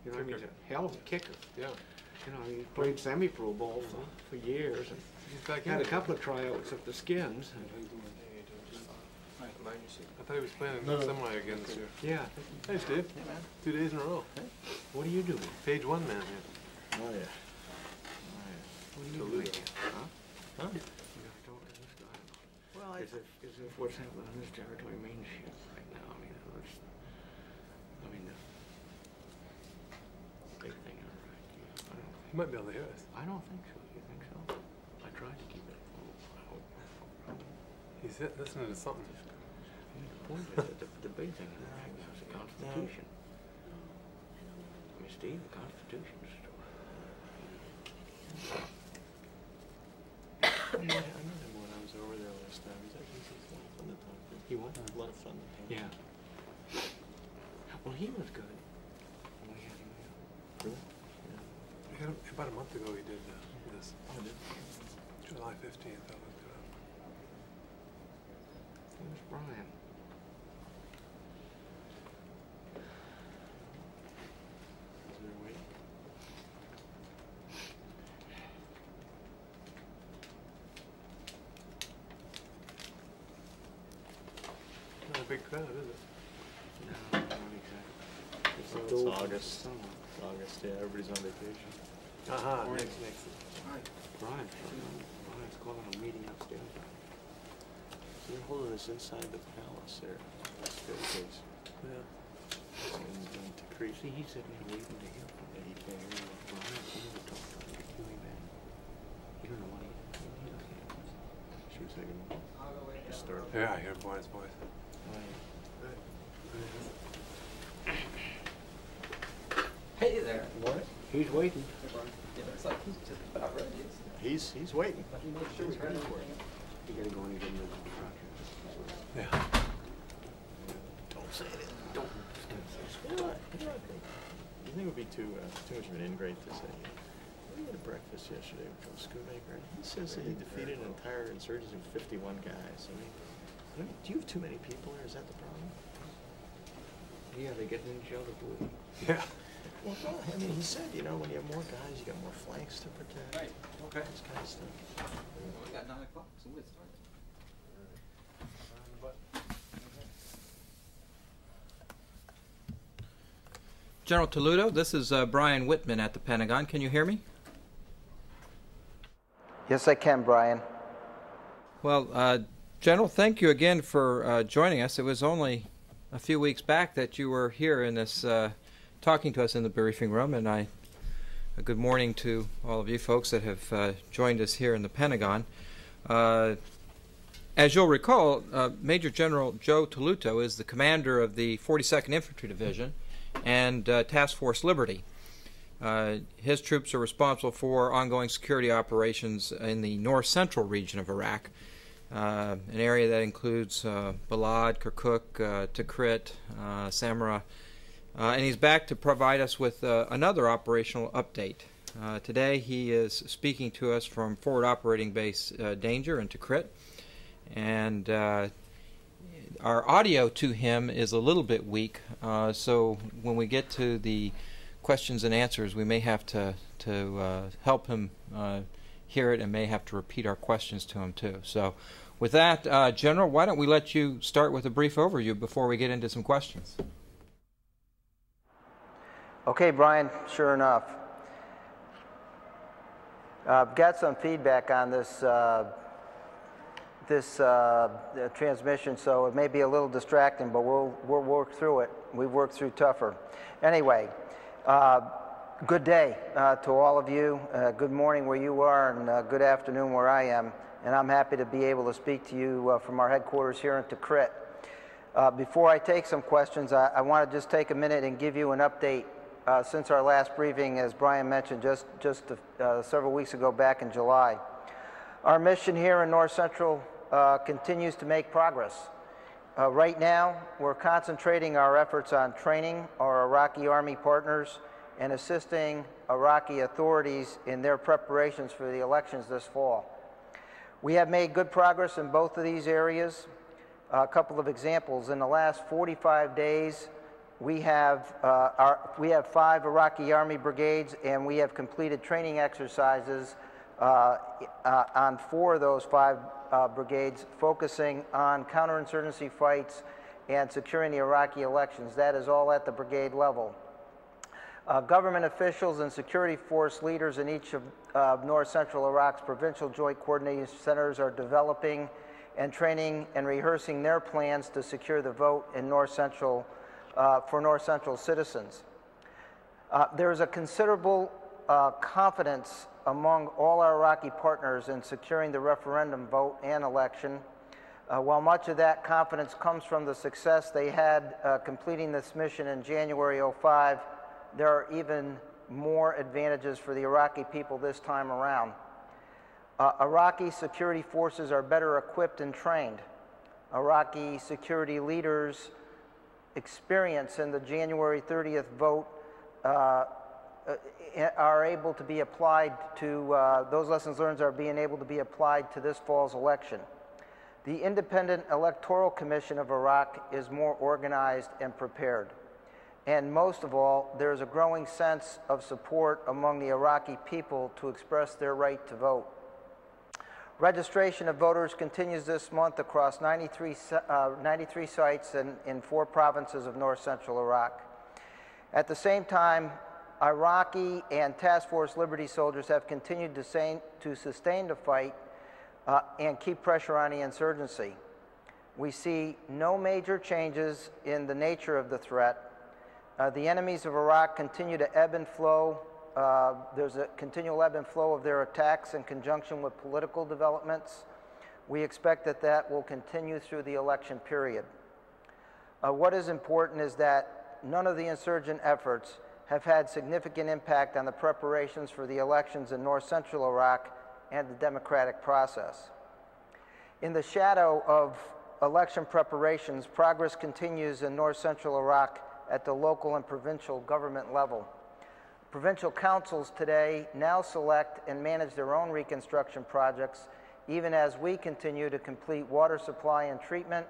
You know, he's a hell of a kicker. Yeah. You know, he played semi-pro ball for years. And had a couple of tryouts at the Skins. I thought he was playing in the semi again this year. Yeah. Hey, Steve. Hey, man. 2 days in a row. Hey. What are you doing? Page 1 man here. Oh, yeah. What are you doing? Huh? Huh? You gotta talk to this guy about it. Well, As if what's happening in this territory means shit right now. I mean, the big thing in Iraq. He might be able to hear us. I don't think so. You think so? I tried to keep it. He's listening to something. The point is that the big thing in Iraq now is the Constitution. I mean, Steve, the Constitution is still. Yeah, I met him when I was over there last time. He's actually a lot of fun to talk to. He was? A lot of fun to talk to. Yeah. Well, he was good when we had him here. Really? Yeah. We had him, about a month ago he did this. Oh, did July 15th. I looked it up. Where's Brian? Is there a way? Not a big crowd, is it? No, not exactly. It's August. Summer. It's August, yeah. Everybody's on vacation. Aha, Morning. next. Brian's calling a meeting upstairs. So they're holding this inside the palace there. That's the case. Yeah. In Tikrit. See, he's sitting there waiting to hear from me. He can't hear you. Brian, you need to talk to him. Get you in. You don't know what he doesn't hear. Should we take him? Just start. Yeah, I hear Brian's voice. Hey there. What? He's waiting. Yeah, it's like he's just about ready. He's waiting. Let me make sure he's ready for it. You gotta go and get him to the project. Yeah. Don't say it. Don't. You know what? You think it would be too much of an ingrate to say, we had a breakfast yesterday with Joe Schoonmaker, and he says that he defeated an entire insurgency of 51 guys. I mean, do you have too many people there? Is that the problem? Yeah, they're getting each other blue. Yeah. Well, I mean, he said, you know, when you have more guys, you got more flanks to protect. Right. Okay. This kind of stuff. Well, we got 9 o'clock, so we'll start. General Taluto, this is Brian Whitman at the Pentagon. Can you hear me? Yes, I can, Brian. Well, General, thank you again for joining us. It was only a few weeks back that you were here in this, talking to us in the briefing room, and a good morning to all of you folks that have joined us here in the Pentagon. As you'll recall, Major General Joe Taluto is the commander of the 42nd Infantry Division and Task Force Liberty. His troops are responsible for ongoing security operations in the north-central region of Iraq, an area that includes Balad, Kirkuk, Tikrit, Samarra, and he's back to provide us with another operational update. Today he is speaking to us from Forward Operating Base Danger in Tikrit, and our audio to him is a little bit weak, so when we get to the questions and answers, we may have to help him hear it and may have to repeat our questions to him too. So with that, General, why don't we let you start with a brief overview before we get into some questions. Okay, Brian, sure enough. I've got some feedback on this transmission, so it may be a little distracting, but we'll work through it. We've worked through tougher. Anyway, good day to all of you. Good morning where you are, and good afternoon where I am. And I'm happy to be able to speak to you from our headquarters here in Tikrit. Before I take some questions, I want to just take a minute and give you an update since our last briefing, as Brian mentioned, just several weeks ago back in July. Our mission here in North Central continues to make progress. Right now, we're concentrating our efforts on training our Iraqi Army partners and assisting Iraqi authorities in their preparations for the elections this fall. We have made good progress in both of these areas. A couple of examples. In the last 45 days, we have 5 Iraqi Army brigades, and we have completed training exercises on 4 of those 5 brigades, focusing on counterinsurgency fights and securing the Iraqi elections. That is all at the brigade level. Government officials and security force leaders in each of North-Central Iraq's provincial joint coordinating centers are developing and training and rehearsing their plans to secure the vote in North-Central for North-Central citizens. There is a considerable confidence among all our Iraqi partners in securing the referendum vote and election. While much of that confidence comes from the success they had completing this mission in January '05, there are even more advantages for the Iraqi people this time around. Iraqi security forces are better equipped and trained. Iraqi security leaders' experience in the January 30th vote are able to be applied to, those lessons learned are being able to be applied to this fall's election. The Independent Electoral Commission of Iraq is more organized and prepared. And most of all, there is a growing sense of support among the Iraqi people to express their right to vote. Registration of voters continues this month across 93 sites in 4 provinces of North-Central Iraq. At the same time, Iraqi and Task Force Liberty soldiers have continued to sustain the fight and keep pressure on the insurgency. We see no major changes in the nature of the threat. The enemies of Iraq continue to ebb and flow. There's a continual ebb and flow of their attacks in conjunction with political developments. We expect that that will continue through the election period. What is important is that none of the insurgent efforts have had significant impact on the preparations for the elections in North-Central Iraq and the democratic process. In the shadow of election preparations, progress continues in North-Central Iraq at the local and provincial government level. Provincial councils today now select and manage their own reconstruction projects, even as we continue to complete water supply and treatment,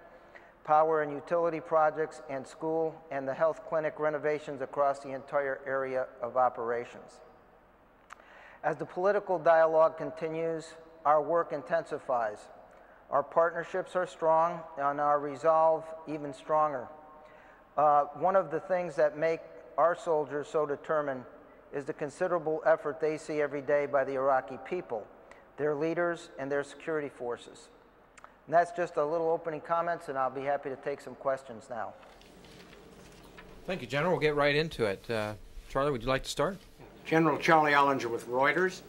power and utility projects, and school and the health clinic renovations across the entire area of operations. As the political dialogue continues, our work intensifies. Our partnerships are strong and our resolve even stronger. One of the things that make our soldiers so determined is the considerable effort they see every day by the Iraqi people, their leaders, and their security forces. And that's just a little opening comments, and I'll be happy to take some questions now. Thank you, General. We'll get right into it. Charlie, would you like to start? General Charlie Ollinger with Reuters.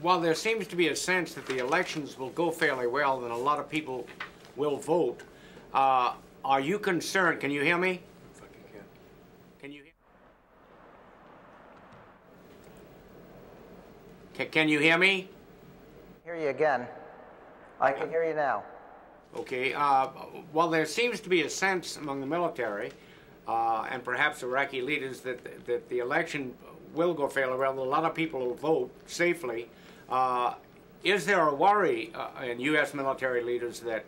While there seems to be a sense that the elections will go fairly well and a lot of people will vote, are you concerned? Can you hear me? Can you hear? Can you hear me? Hear you again. I can hear you now. Okay. While there seems to be a sense among the military and perhaps Iraqi leaders that the election will go fairly well, a lot of people will vote safely, is there a worry in U.S. military leaders that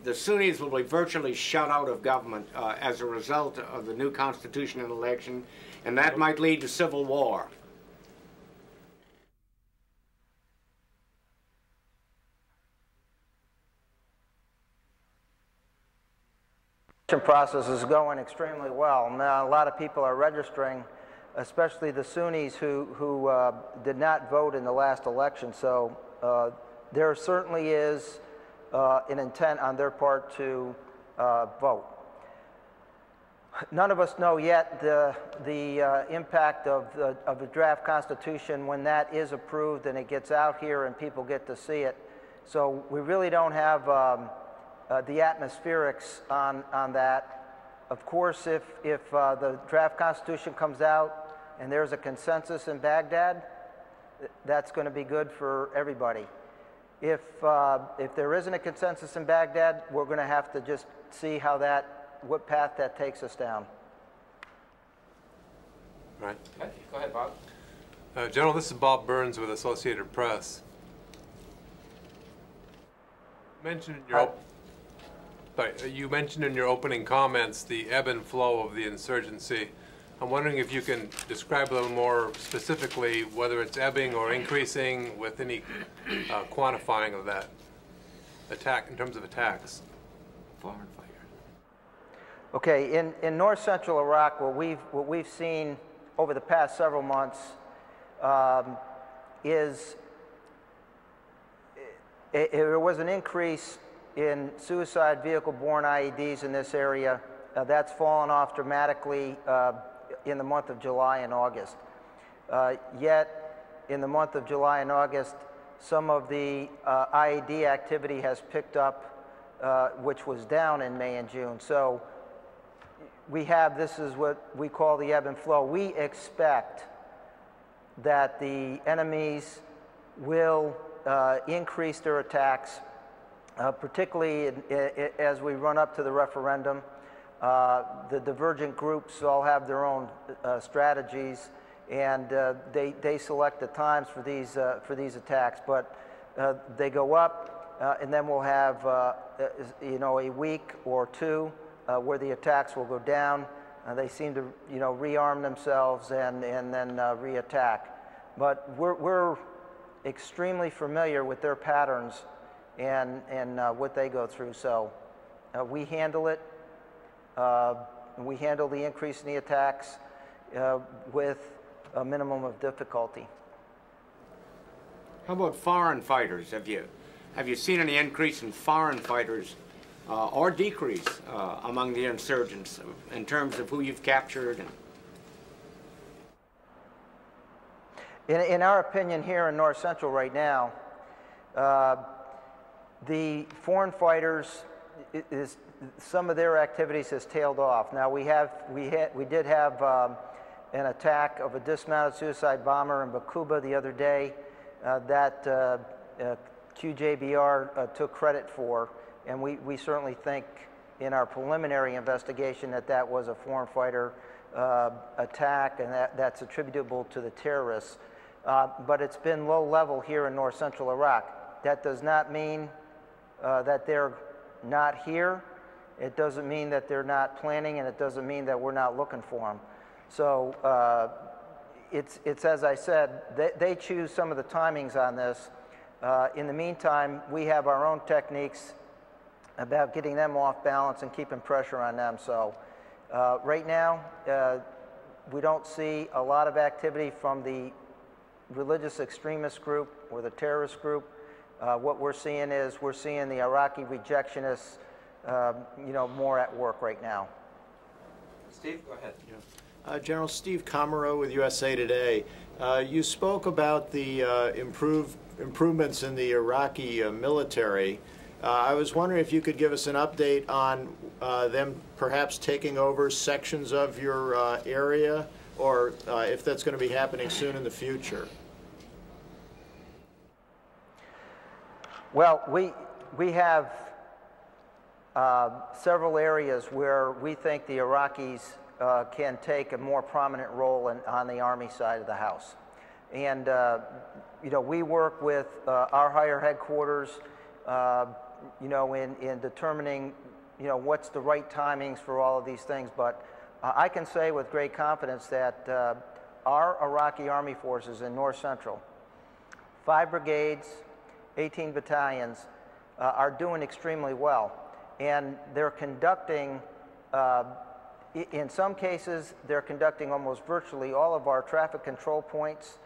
the Sunnis will be virtually shut out of government as a result of the new constitution and election, and that might lead to civil war? The process is going extremely well. Now, a lot of people are registering, especially the Sunnis who did not vote in the last election. So there certainly is an intent on their part to vote. None of us know yet the impact of the draft constitution when that is approved and it gets out here and people get to see it. So we really don't have the atmospherics on that. Of course, if the draft constitution comes out and there's a consensus in Baghdad, that's going to be good for everybody. If there isn't a consensus in Baghdad, we're going to have to just see what path that takes us down. Right. Okay, go ahead, Bob. General, this is Bob Burns with Associated Press. You mentioned in your But you mentioned in your opening comments the ebb and flow of the insurgency. I'm wondering if you can describe a little more specifically whether it's ebbing or increasing with any quantifying of that attack in terms of attacks. Foreign fighters. Okay, in north-central Iraq, what we've seen over the past several months is there was an increase in suicide vehicle-borne IEDs in this area. That's fallen off dramatically in the month of July and August. Yet, in the month of July and August, some of the IED activity has picked up, which was down in May and June. So this is what we call the ebb and flow. We expect that the enemies will increase their attacks, particularly as we run up to the referendum. The divergent groups all have their own strategies, and they select the times for these attacks. But they go up, and then we'll have a week or two where the attacks will go down. They seem to rearm themselves and then re-attack. But we're extremely familiar with their patterns and what they go through. So we handle it. We handle the increase in the attacks with a minimum of difficulty. How about foreign fighters? Have you seen any increase in foreign fighters or decrease among the insurgents in terms of who you've captured? In our opinion, here in North Central right now, the foreign fighters some of their activities has tailed off. Now we did have an attack of a dismounted suicide bomber in Bakuba the other day that QJBR took credit for, and we certainly think in our preliminary investigation that was a foreign fighter attack, and that's attributable to the terrorists. But it's been low level here in North Central Iraq. That does not mean that they're not here. It doesn't mean that they're not planning, and it doesn't mean that we're not looking for them. So it's as I said, they choose some of the timings on this. In the meantime, we have our own techniques about getting them off balance and keeping pressure on them. So right now, we don't see a lot of activity from the religious extremist group or the terrorist group. What we're seeing is the Iraqi rejectionists, more at work right now. Steve, go ahead. Yeah. General Steve Comero with USA Today. You spoke about the improvements in the Iraqi military. I was wondering if you could give us an update on them perhaps taking over sections of your area, or if that's going to be happening soon in the future. Well, we have several areas where we think the Iraqis can take a more prominent role on the Army side of the house. And, we work with our higher headquarters, in determining, what's the right timings for all of these things. But I can say with great confidence that our Iraqi Army forces in North Central, 5 brigades, 18 battalions, are doing extremely well. And they're conducting, in some cases, they're conducting almost virtually all of our traffic control points.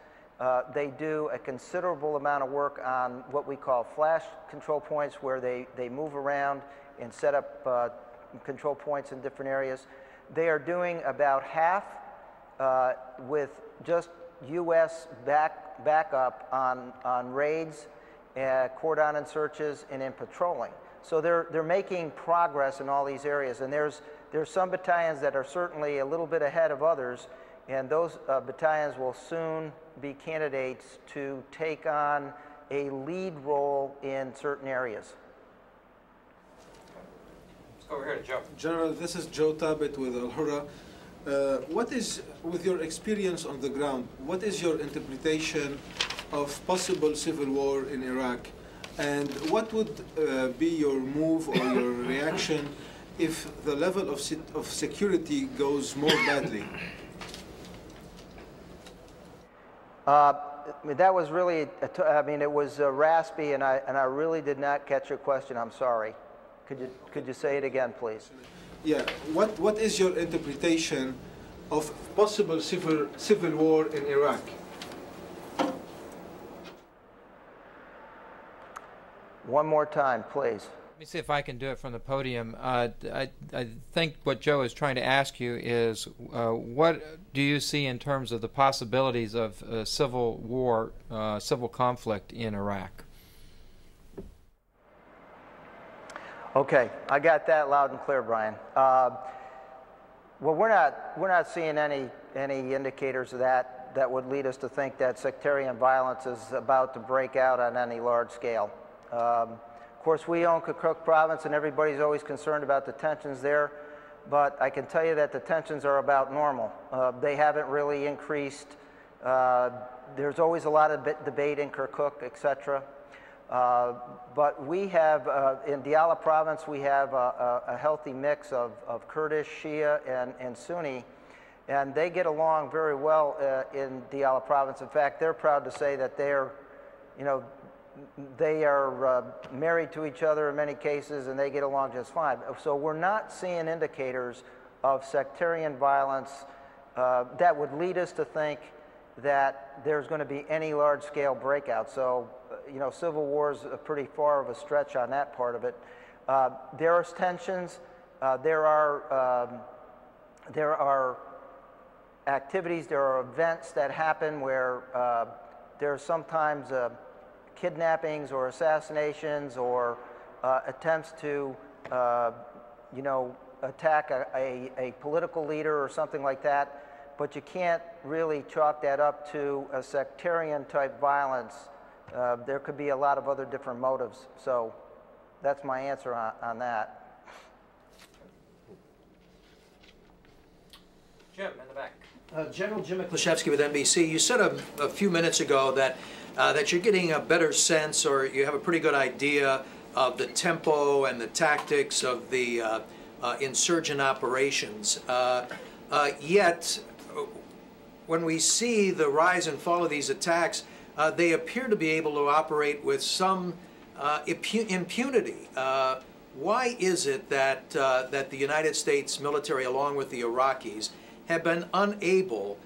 They do a considerable amount of work on what we call flash control points, where they move around and set up control points in different areas. They are doing about half with just U.S. backup on raids, cordon and searches, and in patrolling. So they're making progress in all these areas, and there's some battalions that are certainly a little bit ahead of others, and those battalions will soon be candidates to take on a lead role in certain areas. Let's go over here to Joe. General, this is Joe Tabit with Al-Hurra. What is, with your experience on the ground, what is your interpretation of possible civil war in Iraq? And what would be your move or your reaction if the level of security goes more badly? That was really, I mean, it was raspy, and I really did not catch your question. I'm sorry. Could you say it again, please? Yeah. What is your interpretation of possible civil war in Iraq? One more time, please. Let me see if I can do it from the podium. I think what Joe is trying to ask you is what do you see in terms of the possibilities of civil war, civil conflict in Iraq? Okay, I got that loud and clear, Brian. Well, we're not seeing any indicators of that would lead us to think that sectarian violence is about to break out on any large scale. Of course, we own Kirkuk province, and everybody's always concerned about the tensions there, but I can tell you that the tensions are about normal. They haven't really increased. There's always a lot of debate in Kirkuk, etc. But we have, in Diyala province, we have a healthy mix of Kurdish, Shia, and Sunni, and they get along very well in Diyala province. In fact, they're proud to say that they're, they are married to each other in many cases, and they get along just fine. So we're not seeing indicators of sectarian violence that would lead us to think that there's going to be any large-scale breakout. So, civil war is pretty far of a stretch on that part of it. There are tensions. There are activities. There are events that happen where there are sometimes kidnappings or assassinations or attempts to, attack a political leader or something like that. But you can't really chalk that up to a sectarian-type violence. There could be a lot of other different motives. So that's my answer on that. Jim, in the back. General Jim Miklaszewski with NBC. You said a few minutes ago that you're getting a better sense, or you have a pretty good idea of the tempo and the tactics of the insurgent operations. Yet, when we see the rise and fall of these attacks, they appear to be able to operate with some impunity. Why is it that the United States military, along with the Iraqis, have been unable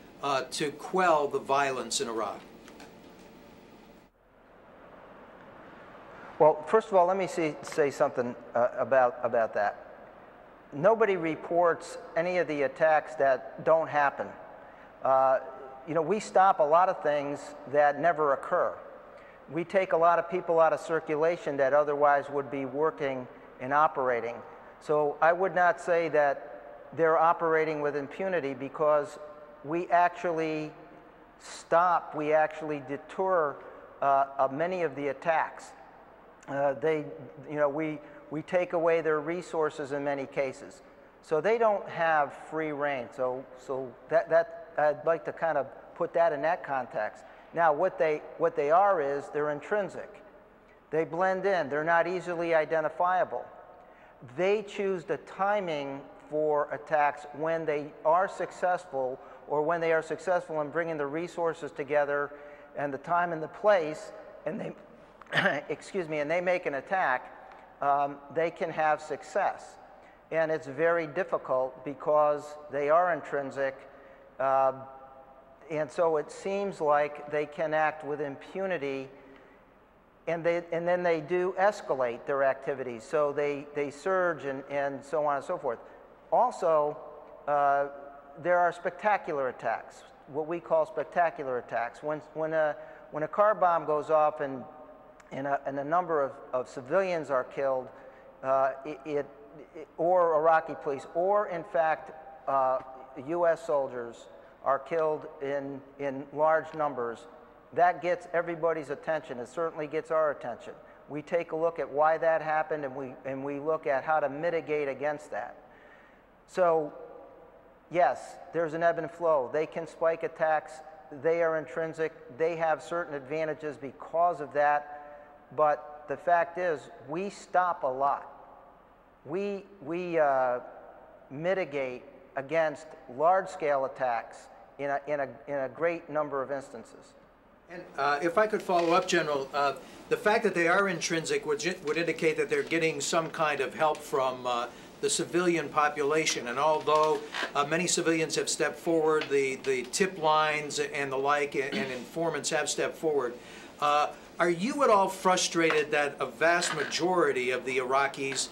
to quell the violence in Iraq? Well, first of all, let me say something about that. Nobody reports any of the attacks that don't happen. We stop a lot of things that never occur. We take a lot of people out of circulation that otherwise would be working and operating. So I would not say that they're operating with impunity, because we actually stop, we actually deter many of the attacks. We take away their resources in many cases. So they don't have free reign. So that I'd like to kind of put that in that context. Now, what they are is they're intrinsic. They blend in. They're not easily identifiable. They choose the timing for attacks when they are successful, or when they are successful in bringing the resources together and the time and the place, and they, and they make an attack, they can have success. And it's very difficult because they are intrinsic, and so it seems like they can act with impunity, and then they do escalate their activities. So they surge and so on and so forth. Also, there are spectacular attacks, what we call spectacular attacks. When a car bomb goes off and a number of civilians are killed, or Iraqi police, or in fact U.S. soldiers are killed in large numbers, that gets everybody's attention. It certainly gets our attention. We take a look at why that happened, and we look at how to mitigate against that. So, yes, there's an ebb and flow. They can spike attacks. They are intrinsic. They have certain advantages because of that. But but the fact is we stop a lot. We mitigate against large-scale attacks in a great number of instances. And if I could follow up, General, the fact that they are intrinsic would indicate that they're getting some kind of help from the civilian population. And although many civilians have stepped forward, the tip lines and the like and informants have stepped forward, are you at all frustrated that a vast majority of the Iraqis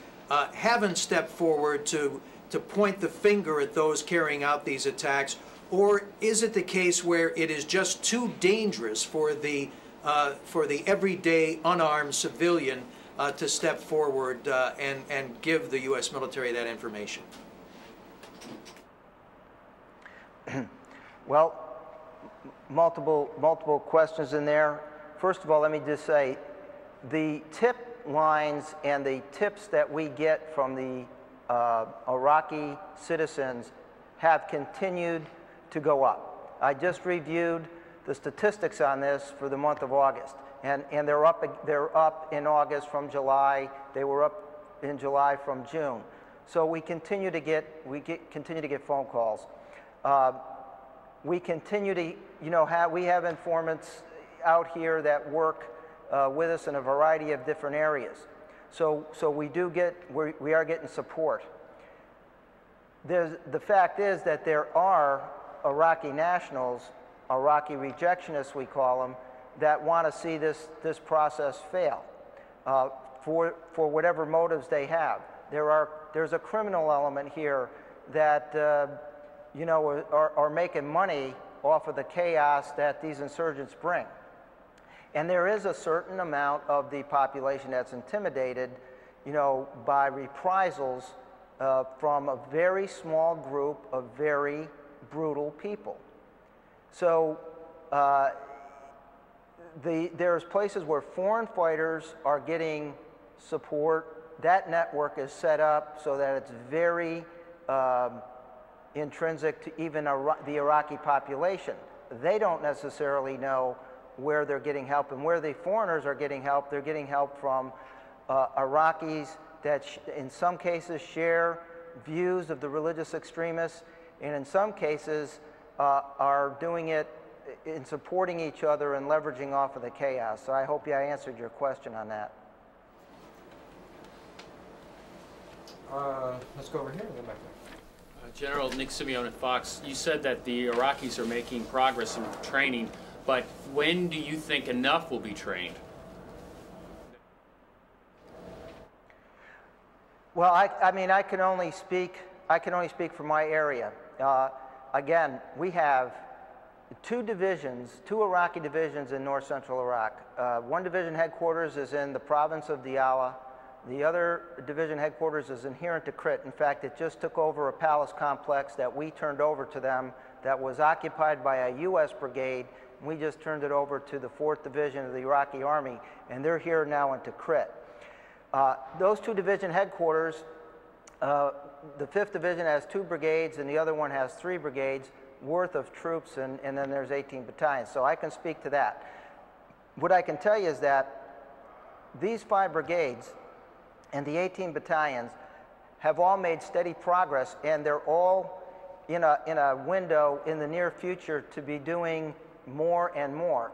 haven't stepped forward to point the finger at those carrying out these attacks? Or is it the case where it is just too dangerous for the everyday unarmed civilian to step forward and give the U.S. military that information? Well, multiple questions in there. First of all, let me just say, the tip lines and the tips that we get from the Iraqi citizens have continued to go up. I just reviewed the statistics on this for the month of August, and they're up in August from July. They were up in July from June. So we continue to get phone calls. We continue to, we have informants out here that work with us in a variety of different areas. So we are getting support. The fact is that there are Iraqi nationals, Iraqi rejectionists we call them, that want to see this process fail for whatever motives they have. There's a criminal element here that are making money off of the chaos that these insurgents bring. And there is a certain amount of the population that's intimidated, by reprisals from a very small group of very brutal people. So there's places where foreign fighters are getting support. That network is set up so that it's very intrinsic to even the Iraqi population. They don't necessarily know where they're getting help, and where the foreigners are getting help, they're getting help from Iraqis that in some cases share views of the religious extremists, and in some cases are doing it in supporting each other and leveraging off of the chaos. So I hope I answered your question on that. Let's go over here and go back there. General Nick Simeone at Fox, you said that the Iraqis are making progress in training, but when do you think enough will be trained? Well, I can only speak for my area. Again, we have two Iraqi divisions in north-central Iraq. One division headquarters is in the province of Diyala. The other division headquarters is in here in Tikrit. In fact, it just took over a palace complex that we turned over to them that was occupied by a U.S. brigade. We just turned it over to the 4th Division of the Iraqi Army, and they're here now in Tikrit. Those two division headquarters, the 5th Division has 2 brigades, and the other one has 3 brigades worth of troops, and then there's 18 battalions. So I can speak to that. What I can tell you is that these 5 brigades and the 18 battalions have all made steady progress, and they're all in a window in the near future to be doing more and more.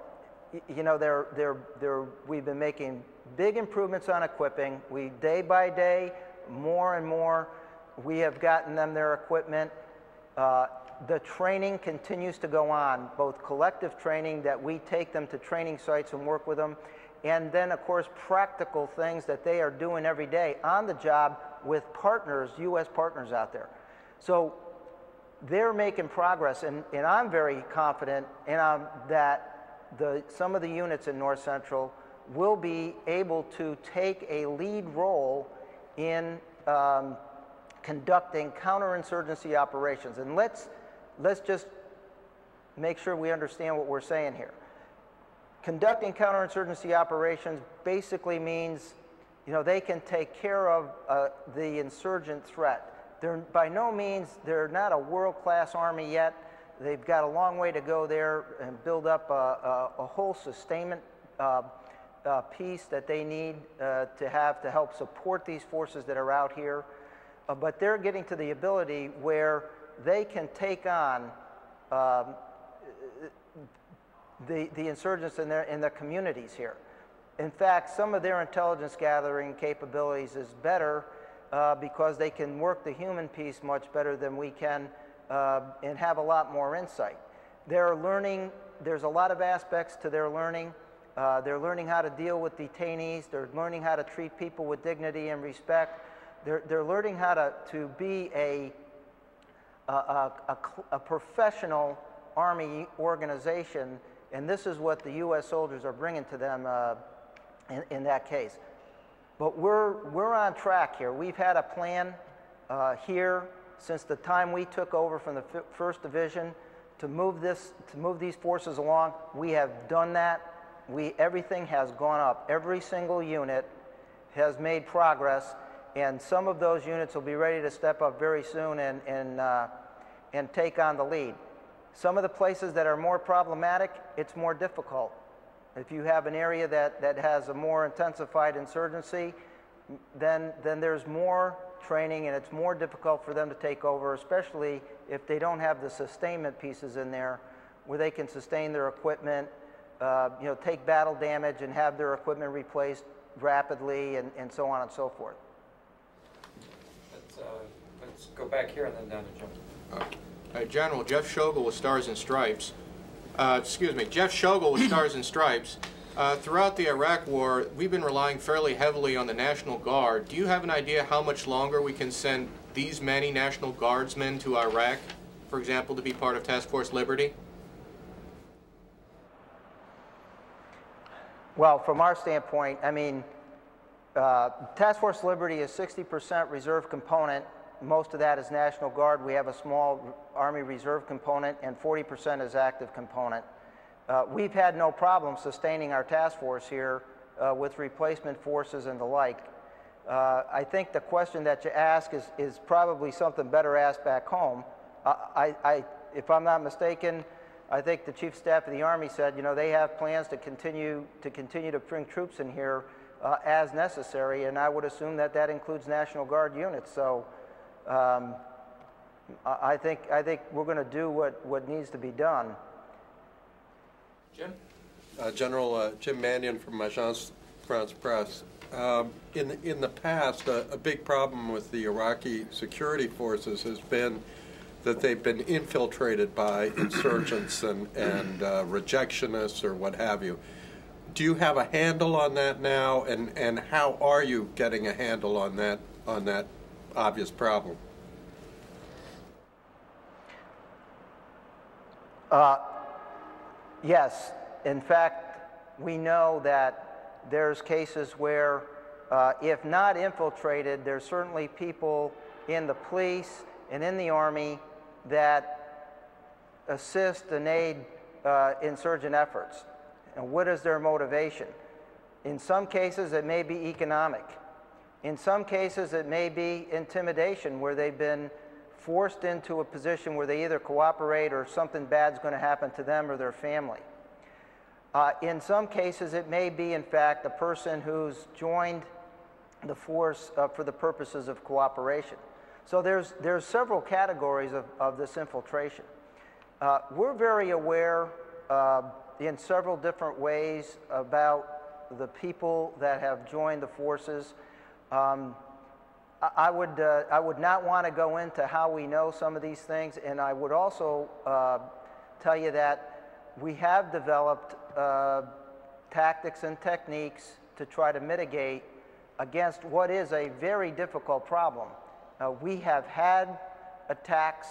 We've been making big improvements on equipping. Day by day, more and more, we have gotten them their equipment. The training continues to go on, both collective training that we take them to training sites and work with them, and then, of course, practical things that they are doing every day on the job with partners, U.S. partners out there. So they're making progress, and I'm very confident that some of the units in North Central will be able to take a lead role in conducting counterinsurgency operations. And let's just make sure we understand what we're saying here. Conducting counterinsurgency operations basically means, they can take care of the insurgent threat. By no means, they're not a world-class army yet. They've got a long way to go there and build up a whole sustainment piece that they need to have to help support these forces that are out here. But they're getting to the ability where they can take on the insurgents in their communities here. In fact, some of their intelligence gathering capabilities is better because they can work the human piece much better than we can and have a lot more insight. They're learning, there's a lot of aspects to their learning. They're learning how to deal with detainees. They're learning how to treat people with dignity and respect. They're learning how to be a professional Army organization, and this is what the U.S. soldiers are bringing to them in that case. But we're on track here. We've had a plan here since the time we took over from the 1st Division to move these forces along. We have done that. Everything has gone up. Every single unit has made progress, and some of those units will be ready to step up very soon and take on the lead. Some of the places that are more problematic, it's more difficult. If you have an area that has a more intensified insurgency, then there's more training and it's more difficult for them to take over, especially if they don't have the sustainment pieces in there where they can sustain their equipment, take battle damage and have their equipment replaced rapidly and so on and so forth. Let's go back here and then down to Jim. General Jeff Schogel with Stars and Stripes. Jeff Schogel with Stars and Stripes. Throughout the Iraq War, we've been relying fairly heavily on the National Guard. Do you have an idea how much longer we can send these many National Guardsmen to Iraq, for example, to be part of Task Force Liberty? Well, from our standpoint, I mean, Task Force Liberty is 60% reserve component. Most of that is National Guard. We have a small Army Reserve component, and 40% is active component. We've had no problem sustaining our task force here with replacement forces and the like. I think the question that you ask is probably something better asked back home. If I'm not mistaken, I think the Chief of Staff of the Army said, they have plans to continue to bring troops in here as necessary, and I would assume that includes National Guard units. So I think we're going to do what needs to be done. Jim? General Jim Mannion from Agence France Presse. In the past, a big problem with the Iraqi security forces has been that they've been infiltrated by insurgents and rejectionists or what have you. Do you have a handle on that now, and how are you getting a handle on that obvious problem? Yes. In fact, we know that there's cases where, if not infiltrated, there's certainly people in the police and in the Army that assist and aid insurgent efforts. And what is their motivation? In some cases, it may be economic. In some cases, it may be intimidation, where they've been forced into a position where they either cooperate or something bad's going to happen to them or their family. In some cases, it may be, in fact, a person who's joined the force for the purposes of cooperation. So there's several categories of this infiltration. We're very aware in several different ways about the people that have joined the forces. I would not want to go into how we know some of these things, and I would also tell you that we have developed tactics and techniques to try to mitigate against what is a very difficult problem. We have had attacks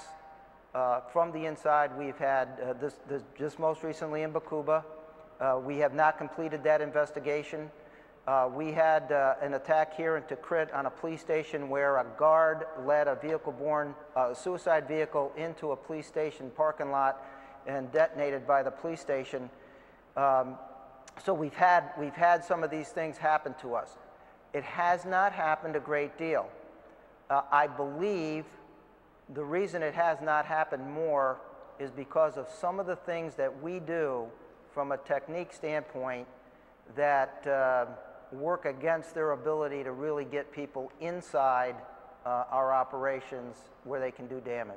from the inside. We've had this just most recently in Bakuba. We have not completed that investigation. We had an attack here in Tikrit on a police station where a guard led a vehicle-borne suicide vehicle into a police station parking lot and detonated by the police station. So we've had some of these things happen to us. It has not happened a great deal. I believe the reason it has not happened more is because of some of the things that we do from a technique standpoint that work against their ability to really get people inside our operations where they can do damage.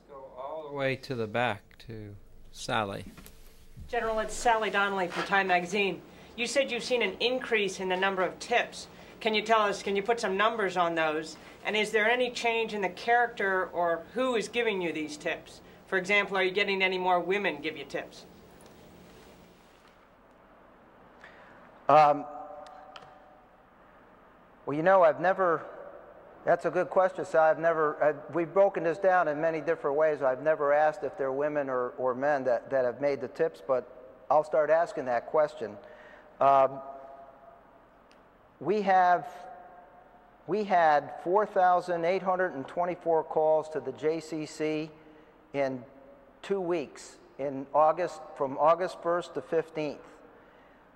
Let's go all the way to the back to Sally. General, it's Sally Donnelly from Time Magazine. You said you've seen an increase in the number of tips. Can you tell us, can you put some numbers on those? And is there any change in the character or who is giving you these tips? For example, are you getting any more women give you tips? Well, you know, that's a good question, so we've broken this down in many different ways. I've never asked if they're women or men that have made the tips, but I'll start asking that question. We had 4,824 calls to the JCC in 2 weeks, from August 1st to 15th.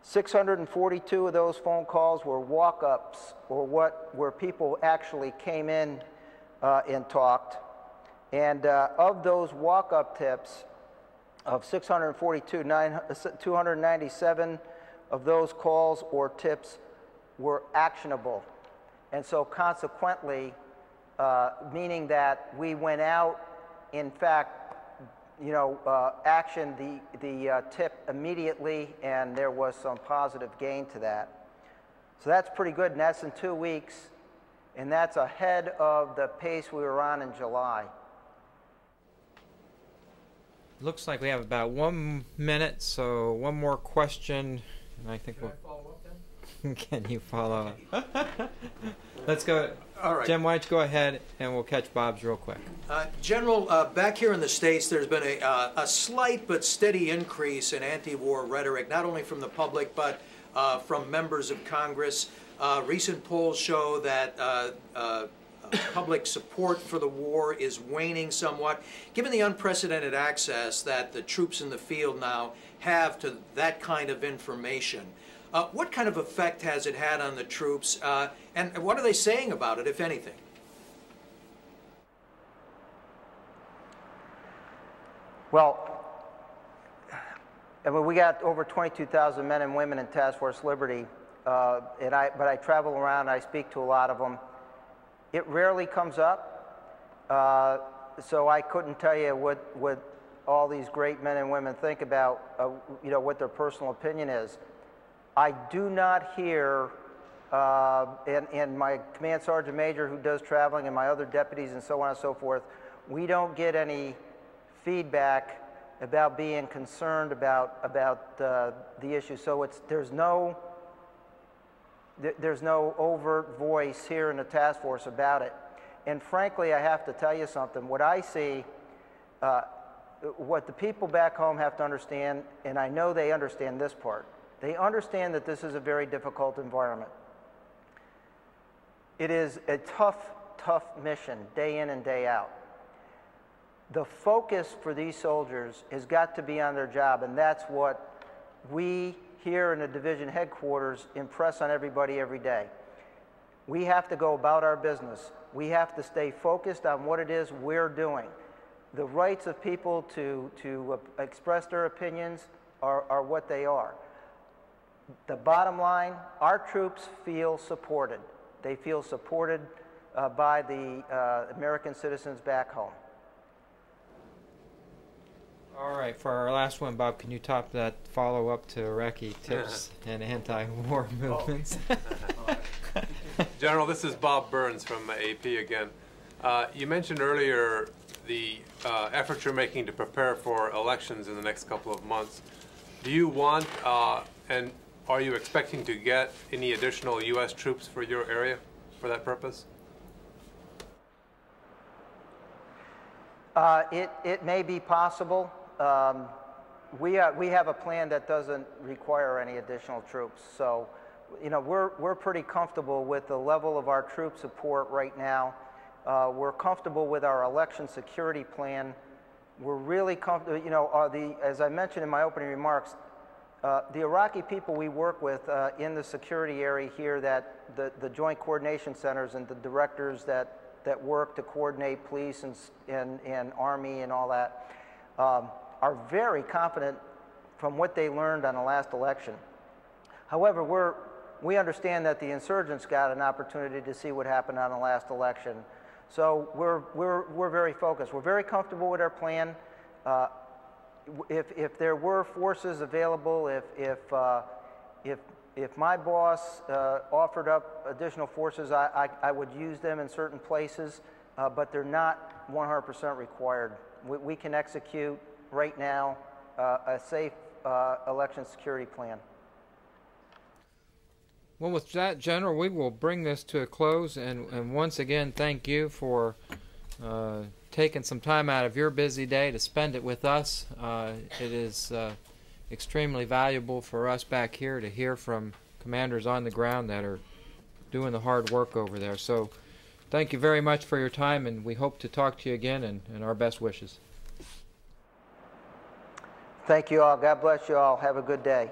642 of those phone calls were walk-ups, or where people actually came in and talked. And of those walk-up tips, of 642, 297 of those calls or tips were actionable. And so consequently, meaning that we went out, in fact, actioned the tip immediately, and there was some positive gain to that. So that's pretty good, and that's in 2 weeks, and that's ahead of the pace we were on in July. Looks like we have about 1 minute, so one more question, and I think we'll... follow up then? Can you follow up? Let's go. All right. Jim, why don't you go ahead and we'll catch Bob's real quick. General, back here in the States, there's been a slight but steady increase in anti-war rhetoric, not only from the public but from members of Congress. Recent polls show that public support for the war is waning somewhat. Given the unprecedented access that the troops in the field now have to that kind of information, what kind of effect has it had on the troops, and what are they saying about it, if anything? Well, I mean, we got over 22,000 men and women in Task Force Liberty, but I travel around, I speak to a lot of them. It rarely comes up, so I couldn't tell you what all these great men and women think about, what their personal opinion is. I do not hear, and my command sergeant major who does traveling and my other deputies and so on and so forth, we don't get any feedback about being concerned about the issue. So there's no overt voice here in the task force about it. And frankly, I have to tell you something. What I see, what the people back home have to understand, and I know they understand this part, they understand that this is a very difficult environment. It is a tough mission, day in and day out. The focus for these soldiers has got to be on their job, and that's what we here in the division headquarters impress on everybody every day. We have to go about our business. We have to stay focused on what it is we're doing. The rights of people to express their opinions are what they are. The bottom line, our troops feel supported. They feel supported by the American citizens back home. All right, for our last one, Bob, can you top that follow-up to Iraqi tips and anti-war movements? General, this is Bob Burns from AP again. You mentioned earlier the efforts you're making to prepare for elections in the next couple of months. Do you want and are you expecting to get any additional U.S. troops for your area for that purpose? It may be possible. We have a plan that doesn't require any additional troops. So, we're pretty comfortable with the level of our troop support right now. We're comfortable with our election security plan. We're really comfortable, as I mentioned in my opening remarks, the Iraqi people we work with in the security area here, that the joint coordination centers and the directors that work to coordinate police and Army and all that, are very confident from what they learned on the last election. However, we understand that the insurgents got an opportunity to see what happened on the last election. So we're very focused. We're very comfortable with our plan. If there were forces available, if my boss offered up additional forces, I would use them in certain places, but they're not 100% required. We can execute right now a safe election security plan. Well, with that, General, we will bring this to a close, and once again, thank you for taking some time out of your busy day to spend it with us. It is extremely valuable for us back here to hear from commanders on the ground that are doing the hard work over there. So thank you very much for your time, and we hope to talk to you again, and our best wishes. Thank you all. God bless you all. Have a good day.